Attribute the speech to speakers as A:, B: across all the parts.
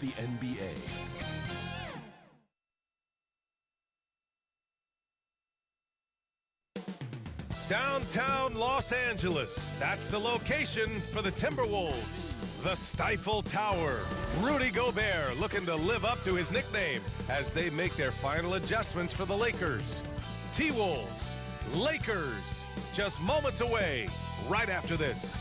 A: the NBA.
B: Downtown Los Angeles. That's the location for the Timberwolves. The Stifle Tower. Rudy Gobert looking to live up to his nickname as they make their final adjustments for the Lakers. T-Wolves, Lakers, just moments away right after this.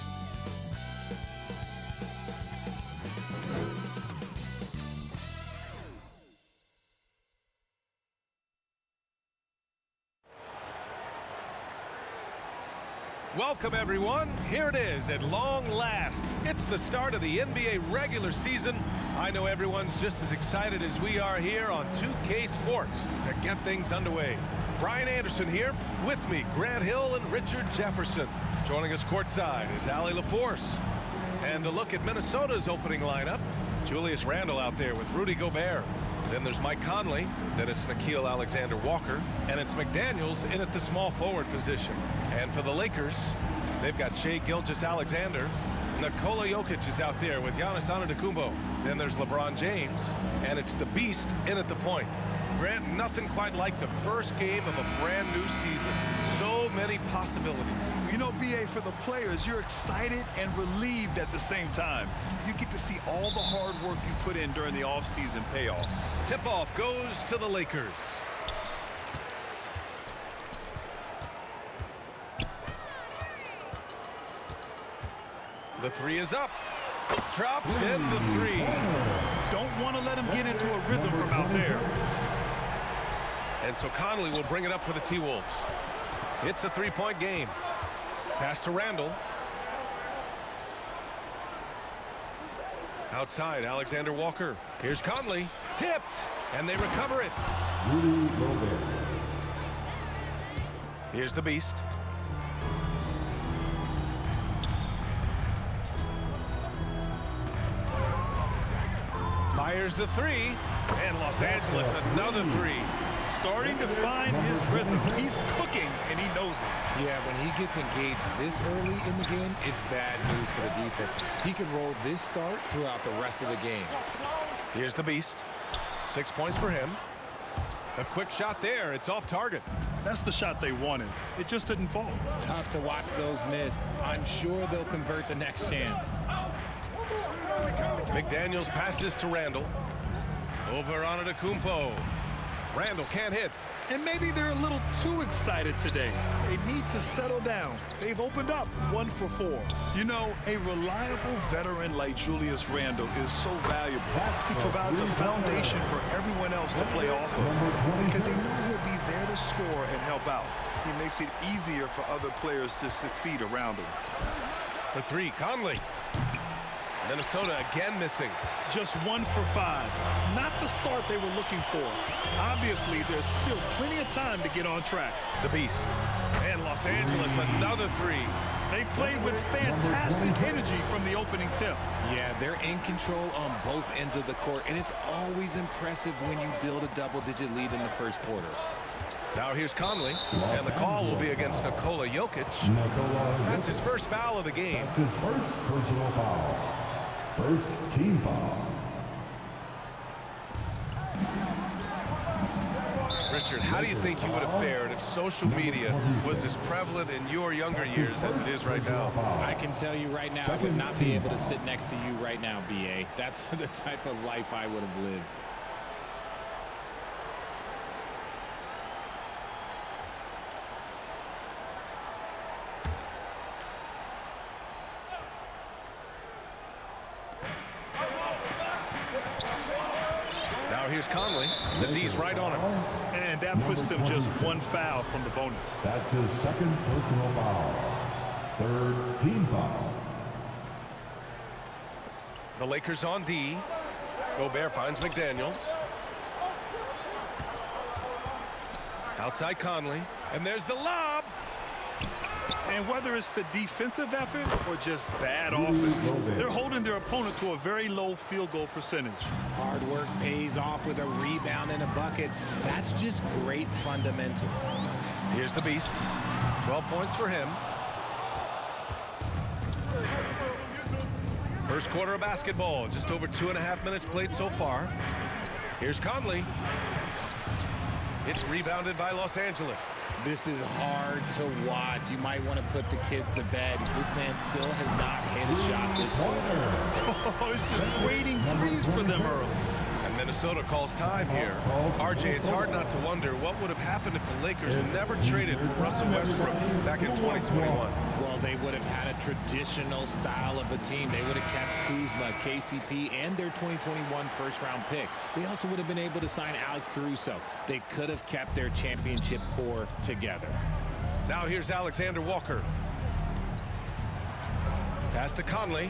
B: Welcome, everyone. Here it is at long last. It's the start of the NBA regular season. I know everyone's just as excited as we are here on 2K Sports to get things underway. Brian Anderson here. With me, Grant Hill and Richard Jefferson. Joining us courtside is Allie LaForce. And a look at Minnesota's opening lineup. Julius Randle out there with Rudy Gobert. Then there's Mike Conley. Then it's Nickeil Alexander-Walker. And it's McDaniels in at the small forward position. And for the Lakers, they've got Shai Gilgeous-Alexander. Nikola Jokic is out there with Giannis Antetokounmpo. Then there's LeBron James. And it's the Beast in at the point. Grant, nothing quite like the first game of a brand new season. So many possibilities.
C: You know, BA, for the players, you're excited and relieved at the same time. You get to see all the hard work you put in during the offseason pay off.
B: Tip-off goes to the Lakers. The three is up. Drops in the three.
C: Don't want to let him get into a rhythm from out there.
B: And so Conley will bring it up for the T-Wolves. It's a three-point game. Pass to Randle. Outside, Alexander-Walker. Here's Conley. Tipped. And they recover it. Here's the Beast. Fires the three. And Los Angeles, another three.
C: Starting to find his rhythm. He's cooking, and he knows it.
D: Yeah, when he gets engaged this early in the game, it's bad news for the defense. He can roll this start throughout the rest of the game.
B: Here's the Beast. 6 points for him. A quick shot there. It's off target.
C: That's the shot they wanted. It just didn't fall.
D: Tough to watch those miss. I'm sure they'll convert the next chance.
B: McDaniels passes to Randle. Over on Antetokounmpo. Randle can't hit.
C: And maybe they're a little too excited today. They need to settle down. They've opened up 1 for 4. You know, a reliable veteran like Julius Randle is so valuable. He provides a foundation for everyone else to play off of because they know he'll be there to score and help out. He makes it easier for other players to succeed around him.
B: For three, Conley. Minnesota again missing.
C: Just 1 for 5. Not the start they were looking for. Obviously, there's still plenty of time to get on track.
B: The Beast. And Los Angeles, another three.
C: They played with fantastic energy from the opening tip.
D: Yeah, they're in control on both ends of the court, and it's always impressive when you build a double-digit lead in the first quarter.
B: Now here's Conley, and the call will be against Nikola Jokic. That's his first foul of the game.
E: That's his first personal foul. First team foul.
B: Richard, how do you think you would have fared if social media was as prevalent in your younger years as it is right now?
D: I can tell you right now, I would not be able to sit next to you right now, BA. That's the type of life I would have lived.
B: Now here's Conley. The D's right on him.
C: And that puts them just 1 foul from the bonus.
E: That's his second personal foul. Third team foul.
B: The Lakers on D. Gobert finds McDaniels. Outside Conley. And there's the lob.
C: And whether it's the defensive effort or just bad offense, they're holding their opponent to a very low field goal percentage.
D: Hard work pays off with a rebound and a bucket. That's just great fundamentals.
B: Here's the Beast. 12 points for him. First quarter of basketball, just over 2.5 minutes played so far. Here's Conley. It's rebounded by Los Angeles.
D: This is hard to watch. You might want to put the kids to bed. This man still has not hit a shot this quarter.
C: Oh, it's just waiting threes for them early.
B: And Minnesota calls time here. RJ, it's hard not to wonder what would have happened if the Lakers never traded for Russell Westbrook back in 2021.
D: Well, they would have had a traditional style of a team. They would have kept Kuzma, KCP, and their 2021 first-round pick. They also would have been able to sign Alex Caruso. They could have kept their championship core together.
B: Now here's Alexander Walker. Pass to Conley.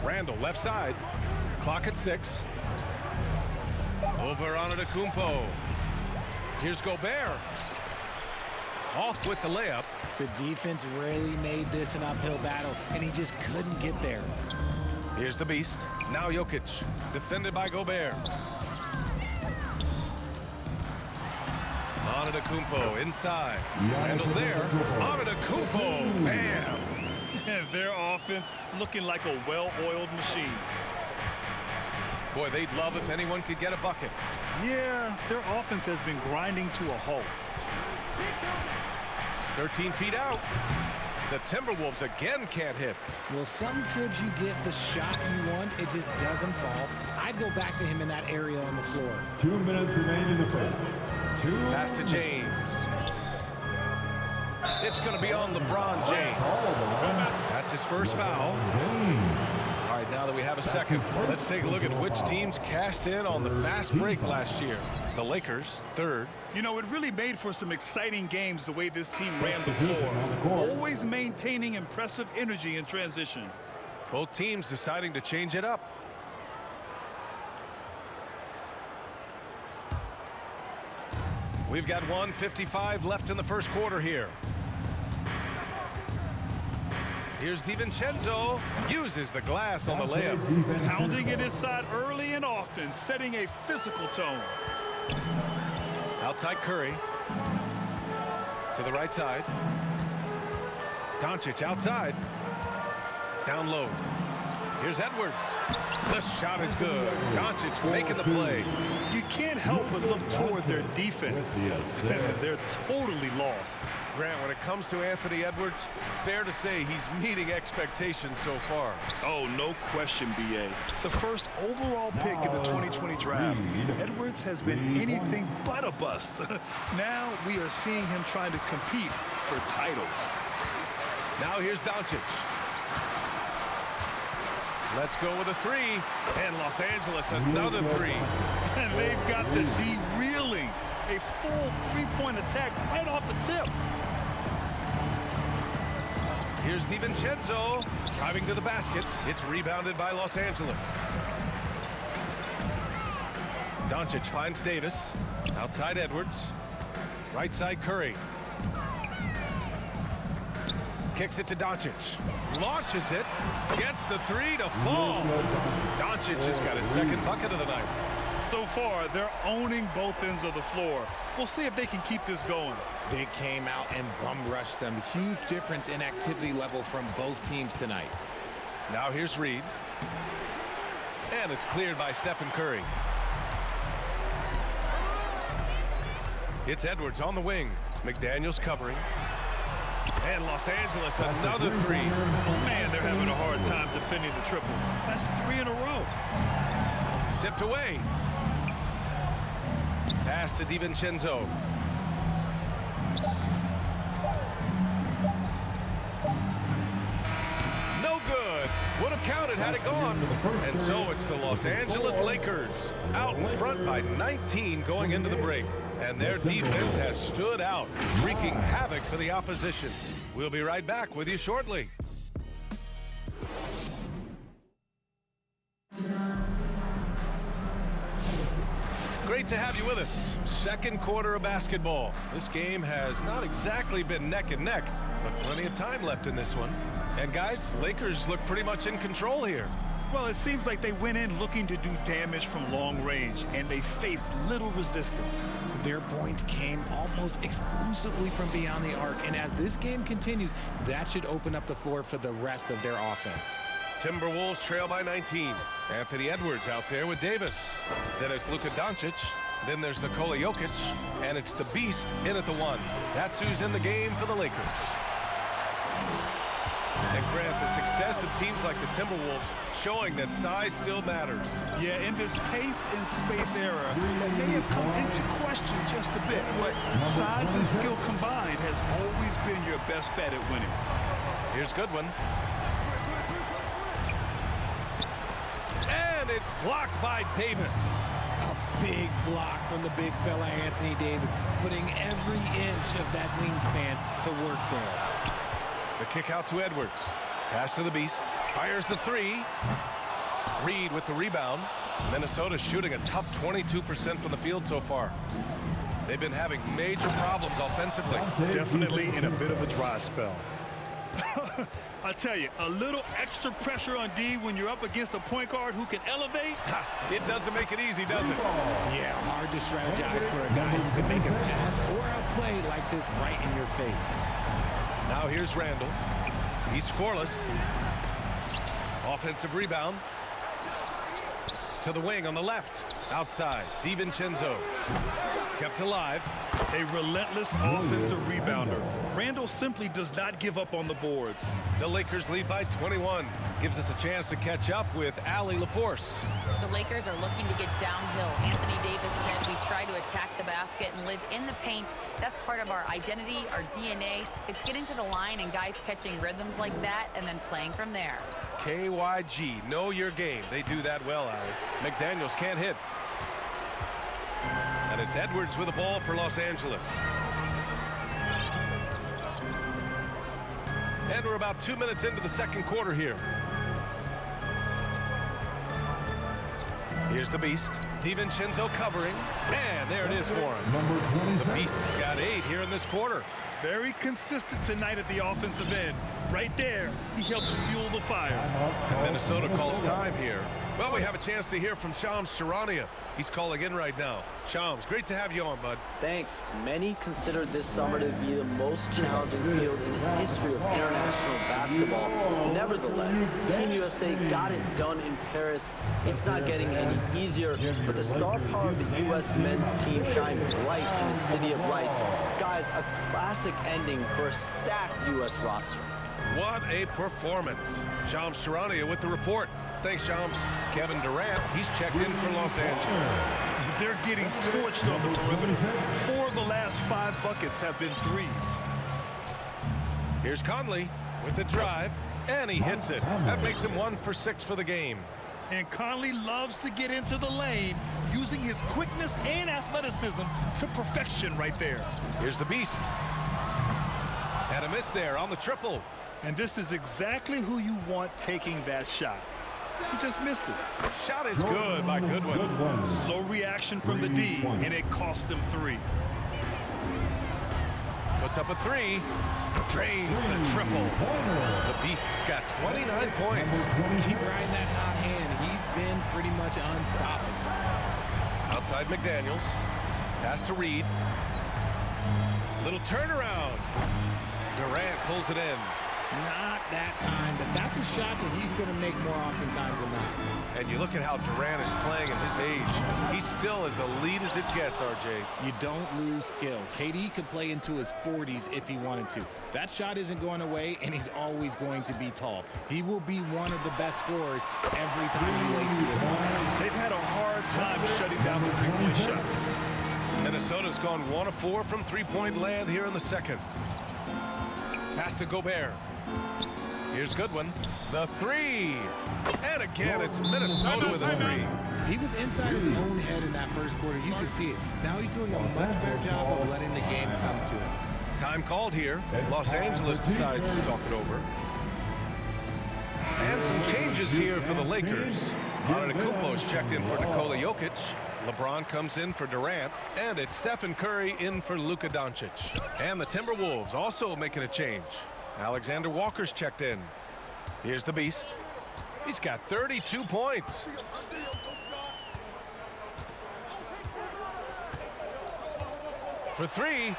B: Randall, left side. Clock at 6. Over on Antetokounmpo. Here's Gobert. Off with the layup.
D: The defense really made this an uphill battle, and he just couldn't get there.
B: Here's the beast. Now Jokic. Defended by Gobert. Antetokounmpo inside. Randall's there. Antetokounmpo. Bam!
C: Their offense looking like a well-oiled machine.
B: Boy, they'd love if anyone could get a bucket.
C: Yeah, their offense has been grinding to a halt.
B: 13 feet out. The Timberwolves again can't hit.
D: Well, some trips you get the shot you want, it just doesn't fall. I'd go back to him in that area on the floor.
E: 2 minutes remain in the first.
B: Pass to James. It's going to be on LeBron James. That's his first foul. All right, now that we have a second, let's take a look at which teams cashed in on the fast break last year. The Lakers, third.
C: You know, it really made for some exciting games the way this team ran the floor. Always maintaining impressive energy in transition.
B: Both teams deciding to change it up. We've got 1:55 left in the first quarter here. Here's DiVincenzo. Uses the glass on the layup.
C: Pounding it inside early and often, setting a physical tone.
B: Outside Curry. To the right side. Doncic outside. Down low. Here's Edwards. The shot is good. Doncic making the play.
C: You can't help but look toward their defense. They're totally lost.
B: Grant, when it comes to Anthony Edwards, fair to say he's meeting expectations so far.
C: Oh, no question, B.A. The first overall pick in the 2020 draft, Edwards has been anything but a bust. Now we are seeing him trying to compete for titles.
B: Now here's Doncic. Let's go with a three. And Los Angeles, another three.
C: And they've got the D reeling. A full three-point attack right off the tip.
B: Here's DiVincenzo driving to the basket. It's rebounded by Los Angeles. Doncic finds Davis. Outside Edwards. Right side Curry. Kicks it to Doncic. Launches it. Gets the three to fall. Doncic just got his second bucket of the night.
C: So far, they're owning both ends of the floor. We'll see if they can keep this going.
D: They came out and bum-rushed them. Huge difference in activity level from both teams tonight.
B: Now here's Reed. And it's cleared by Stephen Curry. It's Edwards on the wing. McDaniels covering. And Los Angeles, another three.
C: Man, they're having a hard time defending the triple. That's 3 in a row.
B: Tipped away. Pass to DiVincenzo. No good. Would have counted had it gone. And so it's the Los Angeles Lakers out in front by 19 going into the break. And their defense has stood out, wreaking havoc for the opposition. We'll be right back with you shortly. Great to have you with us. Second quarter of basketball. This game has not exactly been neck and neck, but plenty of time left in this one. And guys, Lakers look pretty much in control here.
C: Well, it seems like they went in looking to do damage from long range, and they faced little resistance.
D: Their points came almost exclusively from beyond the arc, and as this game continues, that should open up the floor for the rest of their offense.
B: Timberwolves trail by 19. Anthony Edwards out there with Davis. Then it's Luka Doncic. Then there's Nikola Jokic. And it's the Beast in at the 1. That's who's in the game for the Lakers. And Grant, the success of teams like the Timberwolves showing that size still matters.
C: Yeah, in this pace and space era, it may have come into question just a bit, but size and skill combined has always been your best bet at winning.
B: Here's Goodwin. And it's blocked by Davis.
D: A big block from the big fella Anthony Davis, putting every inch of that wingspan to work there.
B: The kick out to Edwards. Pass to the Beast. Fires the 3. Reed with the rebound. Minnesota shooting a tough 22% from the field so far. They've been having major problems offensively.
C: Definitely in a bit of a dry spell. I tell you, a little extra pressure on D when you're up against a point guard who can elevate.
B: It doesn't make it easy, does it?
D: Yeah, hard to strategize for a guy who can make a pass or a play like this right in your face.
B: Now here's Randall. He's scoreless. Offensive rebound. To the wing on the left. Outside. DiVincenzo. Kept alive.
C: A relentless offensive rebounder. Randall simply does not give up on the boards.
B: The Lakers lead by 21. Gives us a chance to catch up with Allie LaForce.
A: The Lakers are looking to get downhill. Anthony Davis said we try to attack the basket and live in the paint. That's part of our identity, our DNA. It's getting to the line and guys catching rhythms like that and then playing from there.
B: KYG, know your game. They do that well, Allie. McDaniels can't hit. And it's Edwards with the ball for Los Angeles. And we're about 2 minutes into the second quarter here. Here's the Beast. DiVincenzo covering. And there it is for him. The Beast's got 8 here in this quarter.
C: Very consistent tonight at the offensive end. Right there, he helps fuel the fire.
B: And Minnesota calls time here. Well, we have a chance to hear from Shams Charania. He's calling in right now. Shams, great to have you on, bud.
F: Thanks. Many consider this summer to be the most challenging field in the history of international basketball. Nevertheless, Team USA got it done in Paris. It's not getting any easier, but the star power of the U.S. men's team shined bright in the City of Lights. Guys, a classic ending for a stacked U.S. roster.
B: What a performance. Shams Charania with the report. Thanks, Shams. Kevin Durant, he's checked in for Los Angeles.
C: They're getting torched on the perimeter. 4 of the last 5 buckets have been threes.
B: Here's Conley with the drive, and he hits it. That makes him 1 for 6 for the game.
C: And Conley loves to get into the lane, using his quickness and athleticism to perfection right there.
B: Here's the Beast. And a miss there on the triple.
C: And this is exactly who you want taking that shot. He just missed it.
B: Shot is good by Goodwin.
C: Slow reaction from the D, and it cost him 3.
B: Puts up a 3. Drains the triple. The Beast's got 29 points.
D: Keep riding that hot hand. He's been pretty much unstoppable.
B: Outside McDaniels. Pass to Reed. Little turnaround. Durant pulls it in.
D: Not that time, but that's a shot that he's going to make more oftentimes than not.
B: And you look at how Durant is playing at his age. He's still as elite as it gets, RJ.
D: You don't lose skill. KD could play into his 40s if he wanted to. That shot isn't going away, and he's always going to be tall. He will be one of the best scorers every time he laces it.
C: They've had a hard time shutting down the three-point shot.
B: Minnesota's gone 1 of 4 from three-point land here in the second. Pass to Gobert. Here's Goodwin. The 3. And again, it's Minnesota with a 3.
D: He was inside his own head in that first quarter. You can see it. Now he's doing a much better job of letting the game come to him.
B: Time called here. Los Angeles decides to talk it over. And some changes here for the Lakers. Antetokounmpo's checked in for Nikola Jokic. LeBron comes in for Durant. And it's Stephen Curry in for Luka Doncic. And the Timberwolves also making a change. Alexander Walker's checked in. Here's the Beast. He's got 32 points. For three.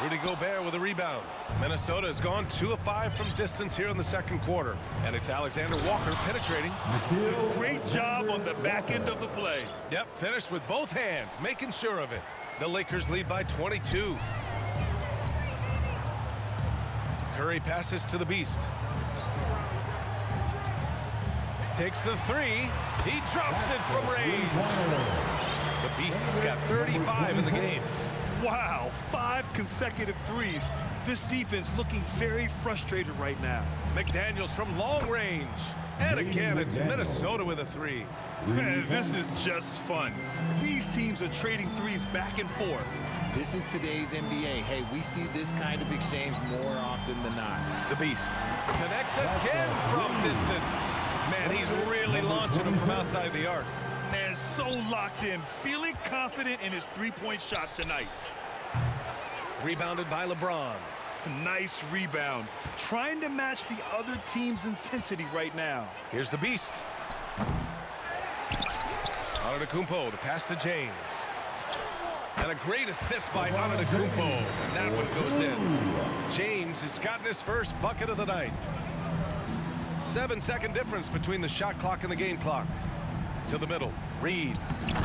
B: Rudy Gobert with a rebound. Minnesota has gone 2 of 5 from distance here in the second quarter. And it's Alexander Walker penetrating.
C: Great job on the back end of the play.
B: Yep, finished with both hands, making sure of it. The Lakers lead by 22. Curry passes to the Beast. Takes the three. He drops it from range. The Beast has got 35 in the game.
C: Wow, 5 consecutive threes. This defense looking very frustrated right now.
B: McDaniels from long range. And again, it's Minnesota with a three.
C: Man, this is just fun. These teams are trading threes back and forth.
D: This is today's NBA. Hey, we see this kind of exchange more often than not.
B: The Beast connects again from distance. Man, he's really launching them from outside the arc.
C: Man, so locked in, feeling confident in his three-point shot tonight.
B: Rebounded by LeBron.
C: Nice rebound. Trying to match the other team's intensity right now.
B: Here's the Beast. Antetokounmpo, the pass to James. And a great assist by Antetokounmpo. And that one goes in. James has gotten his first bucket of the night. 7-second difference between the shot clock and the game clock. To the middle. Reed.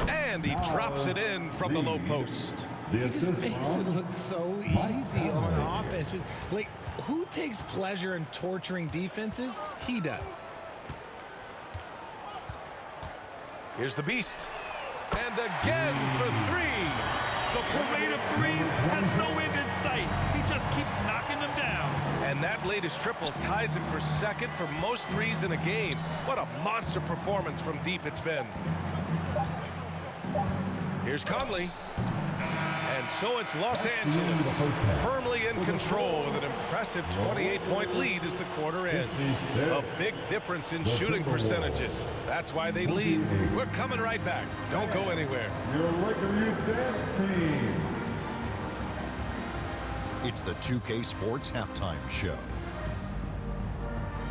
B: And he drops it in from the low post.
D: He just makes it look so easy on offense. Like, who takes pleasure in torturing defenses? He does.
B: Here's the Beast. And again for three.
C: The parade of threes has no end in sight. He just keeps knocking them down.
B: And that latest triple ties him for second for most threes in a game. What a monster performance from deep it's been. Here's Conley. And so it's Los Angeles firmly in control with an impressive 28-point lead as the quarter ends. A big difference in shooting percentages. That's why they lead. We're coming right back. Don't go anywhere.
E: Your Laker Youth Dance Team.
G: It's the 2K Sports Halftime Show.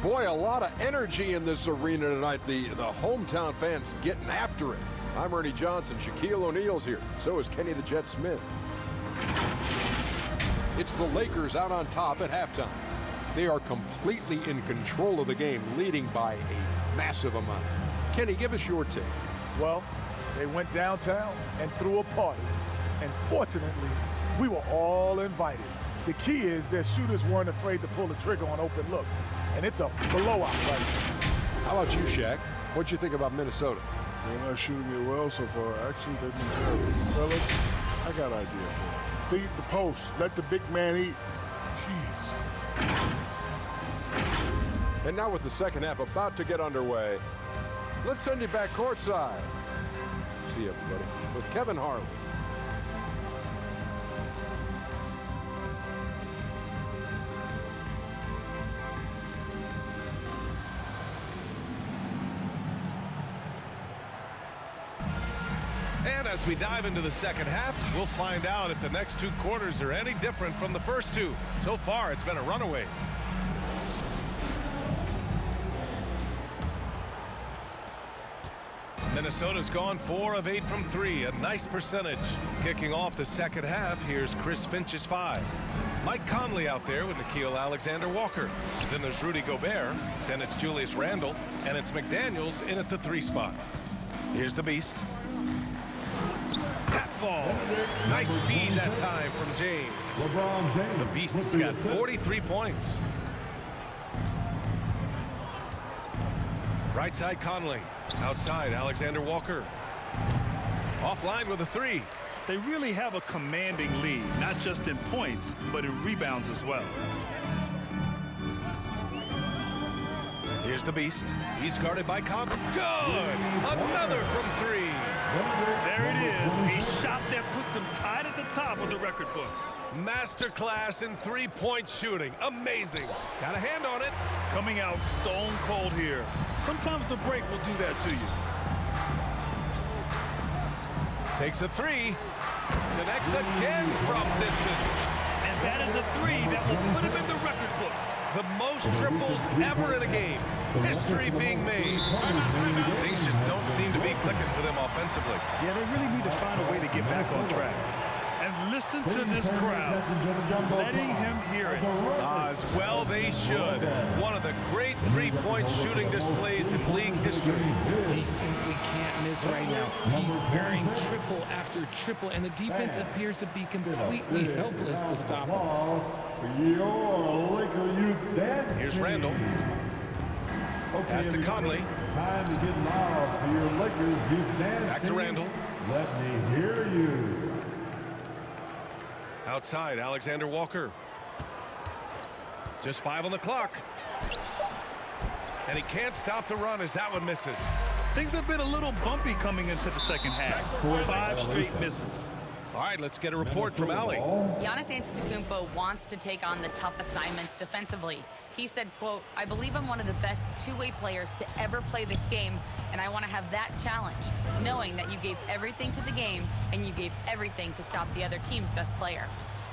H: Boy, a lot of energy in this arena tonight. The hometown fans getting after it. I'm Ernie Johnson. Shaquille O'Neal's here. So is Kenny the Jet Smith. It's the Lakers out on top at halftime. They are completely in control of the game, leading by a massive amount. Kenny, give us your take.
I: Well, they went downtown and threw a party. And fortunately, we were all invited. The key is their shooters weren't afraid to pull the trigger on open looks. And it's a blowout right now.
H: How about you, Shaq? What'd you think about Minnesota?
J: They're not shooting it well so far. Actually, they've been terrible. Fellas, I got an idea for you. Feed the post. Let the big man eat. Jeez.
H: And now with the second half about to get underway, let's send you back courtside. See everybody with Kevin Harlan.
B: And as we dive into the second half, we'll find out if the next two quarters are any different from the first two. So far, it's been a runaway. Minnesota's gone 4 of 8 from 3, a nice percentage. Kicking off the second half, here's Chris Finch's 5. Mike Conley out there with Nickeil Alexander-Walker. Then there's Rudy Gobert. Then it's Julius Randle. And it's McDaniels in at the 3 spot. Here's the Beast. That falls. Nice feed that time from James.
E: LeBron James.
B: The Beast has got 43 points. Right side Conley. Outside Alexander Walker. Offline with a 3.
C: They really have a commanding lead, not just in points, but in rebounds as well.
B: Here's the Beast. He's guarded by Conley. Good! Another from 3.
C: There it is, a shot that puts him tied at the top of the record books.
B: Masterclass in three-point shooting. Amazing. Got a hand on it.
C: Coming out stone cold here. Sometimes the break will do that to you.
B: Takes a 3. Connects again from distance.
C: And that is a 3 that will put him in the record books.
B: The most triples ever in a game. History being made. Things just don't seem to be clicking for them offensively.
C: Yeah, they really need to find a way to get back on track. And listen to this crowd, letting him hear it.
B: As well they should. One of the great three-point shooting displays in league history.
D: He simply can't miss right now. He's parrying triple after triple, and the defense appears to be completely helpless to stop him.
B: Here's Randall. Pass to Conley.
E: Time to get loud for your Lakers youth dance.
B: Back to Randall.
E: Let me hear you.
B: Outside, Alexander Walker. Just 5 on the clock. And he can't stop the run as that one misses.
C: Things have been a little bumpy coming into the second half. 5 straight misses.
B: All right, let's get a report from Ali.
A: Giannis Antetokounmpo wants to take on the tough assignments defensively. He said, quote, "I believe I'm one of the best two-way players to ever play this game, and I want to have that challenge, knowing that you gave everything to the game and you gave everything to stop the other team's best player."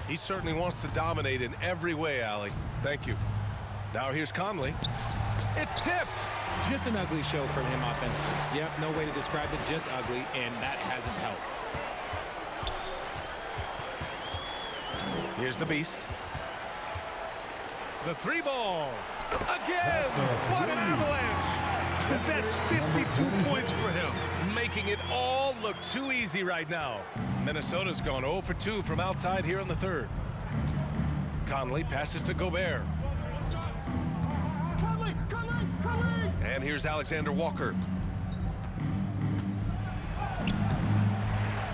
B: He certainly wants to dominate in every way, Ali. Thank you. Now here's Conley. It's tipped.
D: Just an ugly show from him offensively. Yep, no way to describe it, just ugly, and that hasn't helped.
B: Here's the beast. The three ball. Again! What an avalanche!
C: That's 52 points for him.
B: Making it all look too easy right now. Minnesota's gone 0 for 2 from outside here in the third. Conley passes to Gobert. And here's Alexander Walker.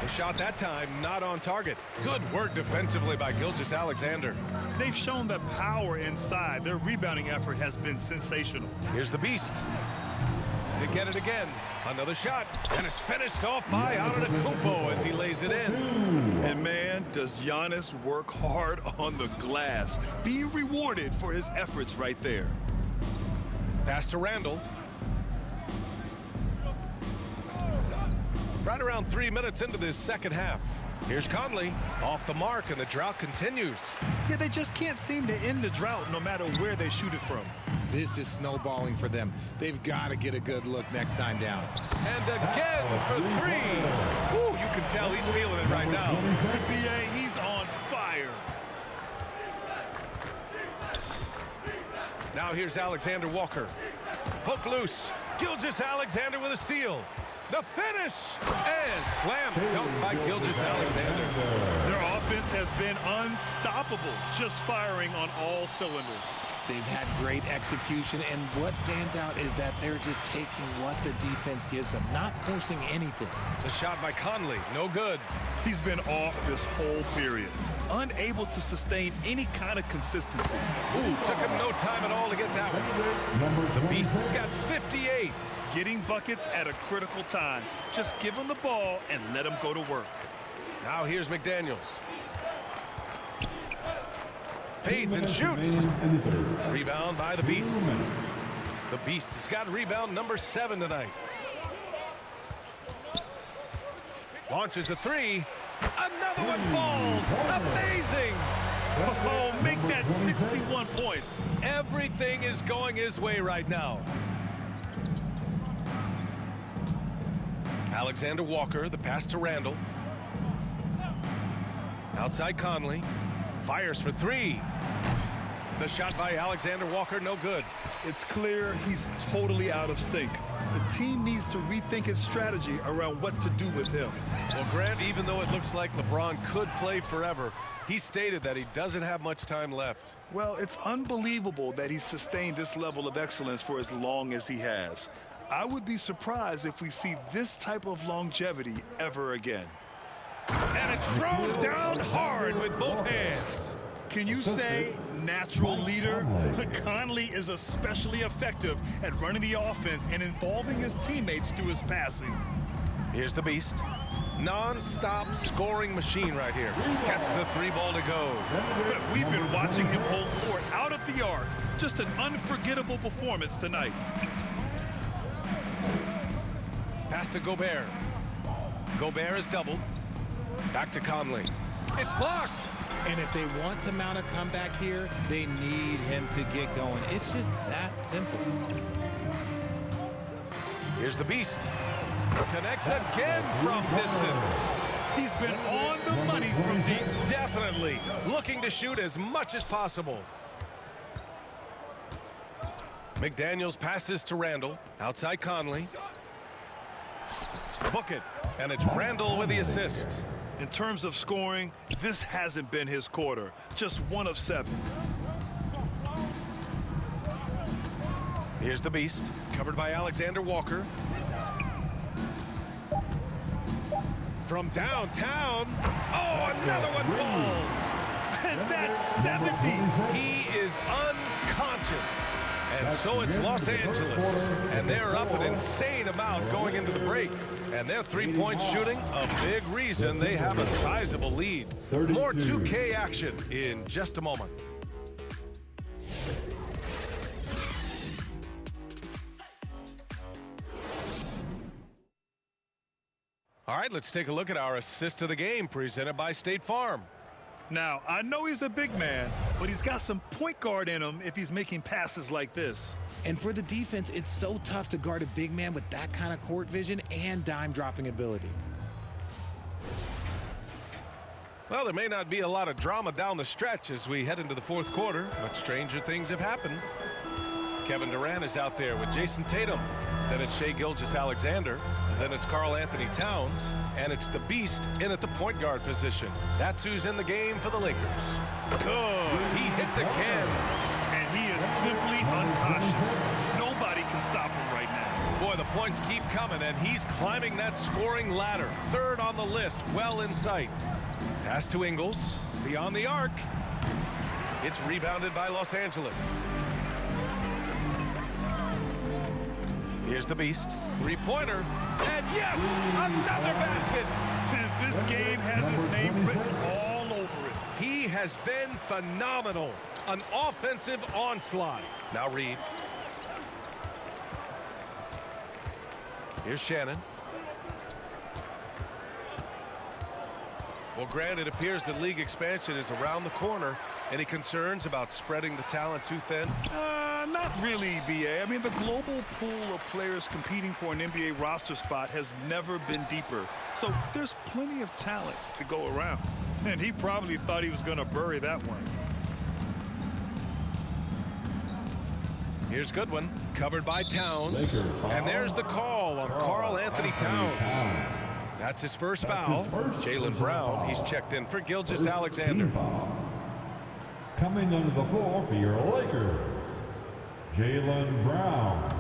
B: The shot that time not on target. Good work defensively by Gilgeous-Alexander.
C: They've shown the power inside. Their rebounding effort has been sensational.
B: Here's the beast. They get it again. Another shot. And it's finished off by Antetokounmpo as he lays it in.
C: And man, does Giannis work hard on the glass. Being rewarded for his efforts right there.
B: Pass to Randall. Right around 3 minutes into this second half. Here's Conley off the mark, and the drought continues.
C: Yeah, they just can't seem to end the drought no matter where they shoot it from.
D: This is snowballing for them. They've got to get a good look next time down.
B: And again for 3. Ooh, you can tell he's feeling it right now.
C: NBA, he's on fire.
B: Now here's Alexander Walker. Poke loose. Gilgeous-Alexander with a steal. The finish! And slam dunk by Gilgeous-Alexander.
C: Their offense has been unstoppable, just firing on all cylinders.
D: They've had great execution, and what stands out is that they're just taking what the defense gives them, not forcing anything.
B: The shot by Conley, no good.
C: He's been off this whole period, unable to sustain any kind of consistency.
B: Ooh, took him no time at all to get that one. The Beast has got 58.
C: Getting buckets at a critical time. Just give him the ball and let him go to work.
B: Now here's McDaniels. Fades and shoots. Rebound by the Beast. The Beast has got rebound number 7 tonight. Launches a 3. Another one falls. Amazing.
C: Oh, make that 61 points.
B: Everything is going his way right now. Alexander Walker, the pass to Randall. Outside Conley. Fires for 3. The shot by Alexander Walker, no good.
C: It's clear he's totally out of sync. The team needs to rethink its strategy around what to do with him.
B: Well, Grant, even though it looks like LeBron could play forever, he stated that he doesn't have much time left.
C: Well, it's unbelievable that he's sustained this level of excellence for as long as he has. I would be surprised if we see this type of longevity ever again.
B: And it's thrown down hard with both hands.
C: Can you say natural leader? Conley is especially effective at running the offense and involving his teammates through his passing.
B: Here's the Beast. Non-stop scoring machine right here. Gets the 3 ball to go.
C: We've been watching him hold court out of the arc. Just an unforgettable performance tonight.
B: Pass to Gobert. Gobert is doubled. Back to Conley. It's blocked.
D: And if they want to mount a comeback here, they need him to get going. It's just that simple.
B: Here's the Beast. Connects again from distance.
C: He's been on the money from deep.
B: Definitely looking to shoot as much as possible. McDaniels passes to Randall. Outside Conley. Book it. And it's Randall with the assist.
C: In terms of scoring, this hasn't been his quarter. Just 1 of 7.
B: Here's the Beast. Covered by Alexander Walker. From downtown. Oh, another one falls.
C: And that's 70.
B: He is unconscious. And so it's Los Angeles. And they're up an insane amount going into the break. And their three-point shooting, a big reason they have a sizable lead. More 2K action in just a moment. All right, let's take a look at our assist of the game presented by State Farm.
C: Now, I know he's a big man, but he's got some point guard in him if he's making passes like this.
D: And for the defense, it's so tough to guard a big man with that kind of court vision and dime dropping ability.
B: Well, there may not be a lot of drama down the stretch as we head into the fourth quarter, but stranger things have happened. Kevin Durant is out there with Jason Tatum. Then it's Shai Gilgeous-Alexander. Then it's Karl Anthony Towns. And it's the Beast in at the point guard position. That's who's in the game for the Lakers. Good. He hits again.
C: And he is simply uncautious. Nobody can stop him right now.
B: Boy, the points keep coming, and he's climbing that scoring ladder. Third on the list, well in sight. Pass to Ingles. Beyond the arc. It's rebounded by Los Angeles. Here's the Beast. Three-pointer. And yes, another basket.
C: And this game has his name written all over it.
B: He has been phenomenal. An offensive onslaught. Now Reed. Here's Shannon. Well, Grant, it appears that league expansion is around the corner. Any concerns about spreading the talent too thin?
C: Not really, B.A. I mean, the global pool of players competing for an NBA roster spot has never been deeper. So there's plenty of talent to go around. And he probably thought he was going to bury that one.
B: Here's Goodwin, covered by Towns. And there's the call on Karl Anthony Towns. That's his first foul. Jaylen Brown, he's checked in for Gilgeous-Alexander.
E: Coming onto the floor for your Lakers, Jaylen Brown.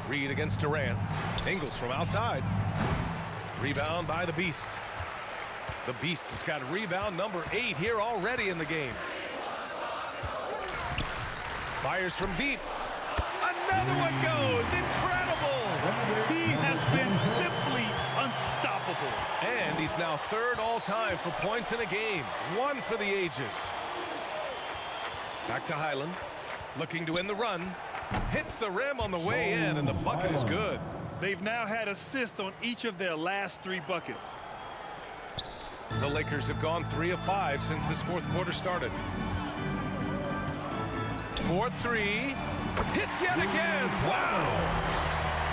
B: Reed against Durant. Ingles from outside. Rebound by the Beast. The Beast has got rebound number 8 here already in the game. Fires from deep. Another one goes. Incredible.
C: He has been simply unstoppable.
B: And he's now third all-time for points in a game. One for the ages. Back to Highland. Looking to end the run. Hits the rim on the way in, and the bucket is good.
C: They've now had assists on each of their last 3 buckets.
B: The Lakers have gone 3 of 5 since this fourth quarter started. 4-3. Hits yet again. Wow.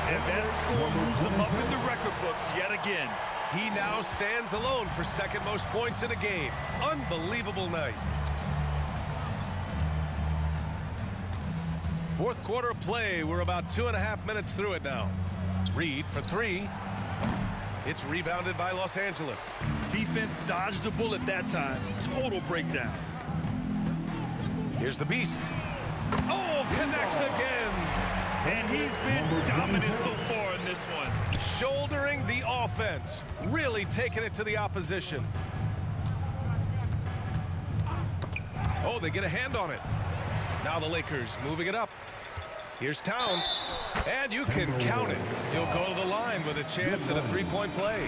C: And that score moves him up in the record books yet again.
B: He now stands alone for second most points in a game. Unbelievable night. Fourth quarter of play. We're about 2.5 minutes through it now. Reed for 3. It's rebounded by Los Angeles.
C: Defense dodged a bullet that time. Total breakdown.
B: Here's the Beast. Oh, connects again.
C: And he's been dominant so far in this one.
B: Shouldering the offense. Really taking it to the opposition. Oh, they get a hand on it. Now the Lakers moving it up. Here's Towns. And you can count it. He'll go to the line with a chance at a three-point play.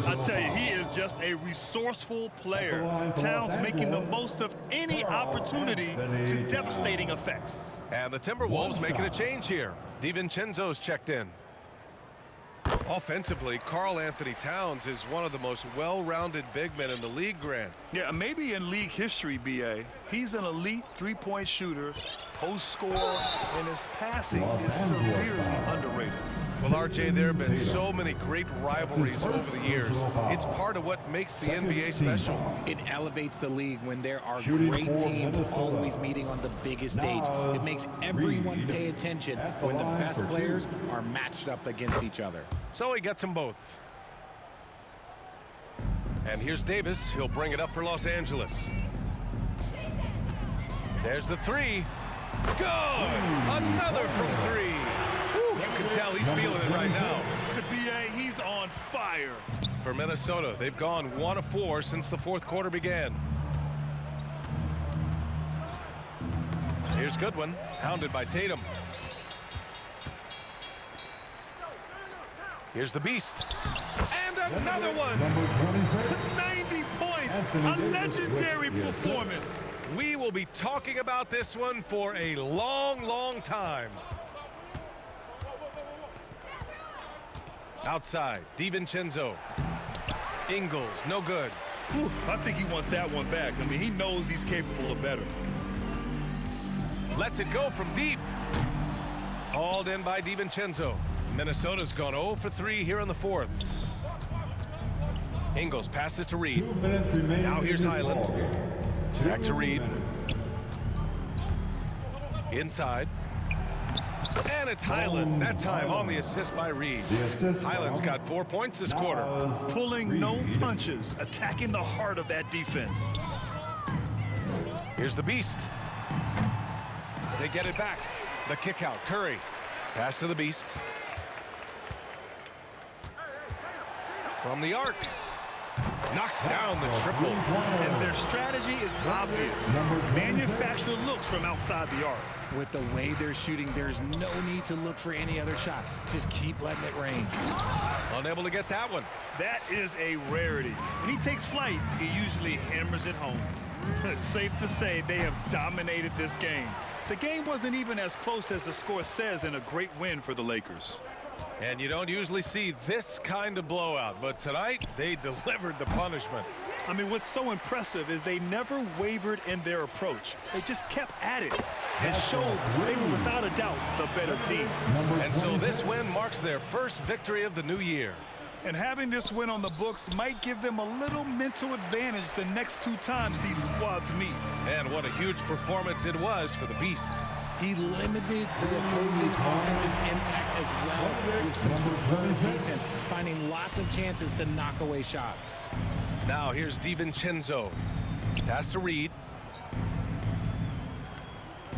C: I tell you, he is just a resourceful player. Towns making the most of any opportunity to devastating effects.
B: And the Timberwolves making a change here. DiVincenzo's checked in. Offensively, Karl Anthony Towns is one of the most well-rounded big men in the league, Grant.
C: Yeah, maybe in league history, B.A. He's an elite three-point shooter, post scorer, and his passing is severely underrated.
B: Well, RJ, there have been so many great rivalries over the years. It's part of what makes the NBA special.
D: It elevates the league when there are great teams always meeting on the biggest stage. It makes everyone pay attention when the best players are matched up against each other.
B: So he gets them both. And here's Davis. He'll bring it up for Los Angeles. There's the three. Good! Another from three. Woo, you can tell he's feeling it right now.
C: The B.A., he's on fire.
B: For Minnesota, they've gone 1 of 4 since the fourth quarter began. Here's Goodwin, hounded by Tatum. Here's the Beast. And another one!
C: 90 points! A legendary performance!
B: We will be talking about this one for a long, long time. Outside, DiVincenzo. Ingles, no good.
C: Whew, I think he wants that one back. I mean, he knows he's capable of better.
B: Lets it go from deep. Hauled in by DiVincenzo. Minnesota's gone 0 for 3 here in the fourth. Ingles passes to Reed. Now here's Highland. Back to Reed. Inside. And it's Highland, that time on the assist by Reed. Highland's got 4 points this quarter.
C: Pulling no punches, attacking the heart of that defense.
B: Here's the Beast. They get it back. The kick out, Curry. Pass to the Beast. From the arc. Knocks down the triple.
C: And their strategy is obvious. Manufacture looks from outside the arc.
D: With the way they're shooting, there's no need to look for any other shot. Just keep letting it rain.
B: Unable to get that one.
C: That is a rarity. When he takes flight, he usually hammers it home. It's safe to say they have dominated this game. The game wasn't even as close as the score says in a great win for the Lakers.
B: And you don't usually see this kind of blowout, but tonight they delivered the punishment.
C: I mean, what's so impressive is they never wavered in their approach. They just kept at it and showed they were without a doubt the better team.
B: And so this win marks their first victory of the new year.
C: And having this win on the books might give them a little mental advantage the next 2 times these squads meet.
B: And what a huge performance it was for the Beast.
D: He limited the opposing offense's impact as well with some superb defense, finding lots of chances to knock away shots.
B: Now here's DiVincenzo. Pass to Reed.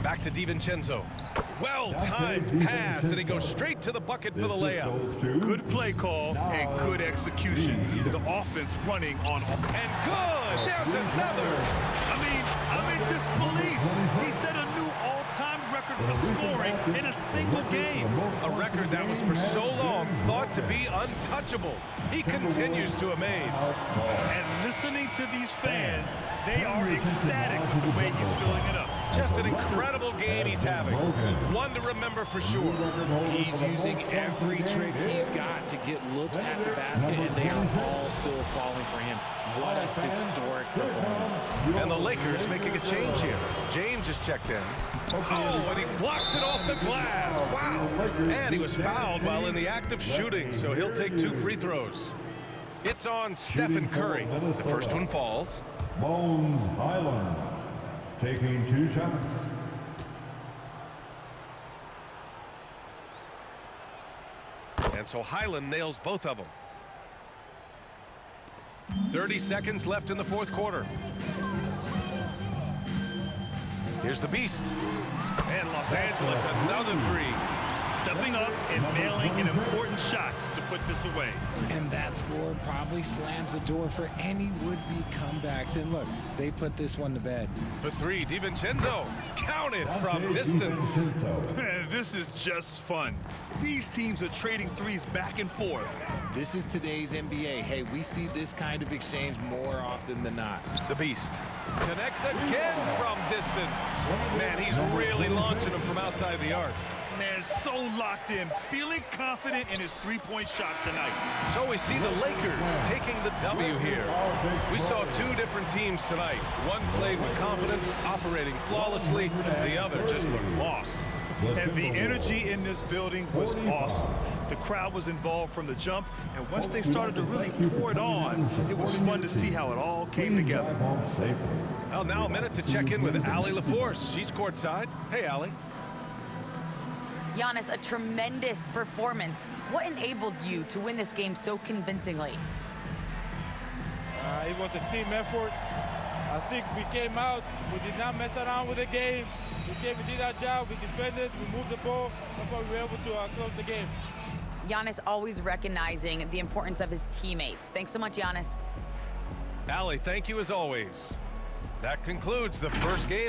B: Back to DiVincenzo. Well-timed pass, and he goes straight to the bucket for the layup.
C: Good play call and good execution. The offense running on.
B: And good! There's another!
C: I'm in disbelief. He set a new all-time record for scoring in a single game.
B: A record that was for so long thought to be untouchable. He continues to amaze.
C: And listening to these fans, they are ecstatic with the way he's filling it up.
B: Just an incredible game he's having. One to remember for sure.
D: He's using every trick he's got to get looks at the basket, and they are all still falling for him. What a historic performance.
B: And the Lakers making a change here. James is checked in. Oh, and he blocks it off the glass. Wow. And he was fouled while in the act of shooting, so he'll take 2 free throws. It's on Stephen Curry. The first one falls.
E: Bones Highland taking 2 shots.
B: And so Highland nails both of them. 30 seconds left in the fourth quarter. Here's the Beast. And Los Angeles, another 3.
C: Stepping up and nailing an important shot to put this away.
D: And that score probably slams the door for any would-be comebacks. And look, they put this one to bed.
B: For 3, DiVincenzo. Counted from distance.
C: This is just fun. These teams are trading threes back and forth.
D: This is today's NBA. Hey, we see this kind of exchange more often than not.
B: The Beast connects again from distance. Man, he's really launching them from outside the arc.
C: Man, so locked in, feeling confident in his three-point shot tonight.
B: So we see the Lakers taking the W here. We saw two different teams tonight. One played with confidence, operating flawlessly. The other just looked lost.
C: And the energy in this building was awesome. The crowd was involved from the jump, and once they started to really pour it on, it was fun to see how it all came together.
B: Well, now a minute to check in with Allie LaForce. She's courtside. Hey, Allie.
A: Giannis, a tremendous performance. What enabled you to win this game so convincingly?
K: It was a team effort. I think we came out, we did not mess around with the game. We did our job, we defended, we moved the ball. That's why we were able to close the game.
A: Giannis always recognizing the importance of his teammates. Thanks so much, Giannis.
B: Allie, thank you as always. That concludes the first game.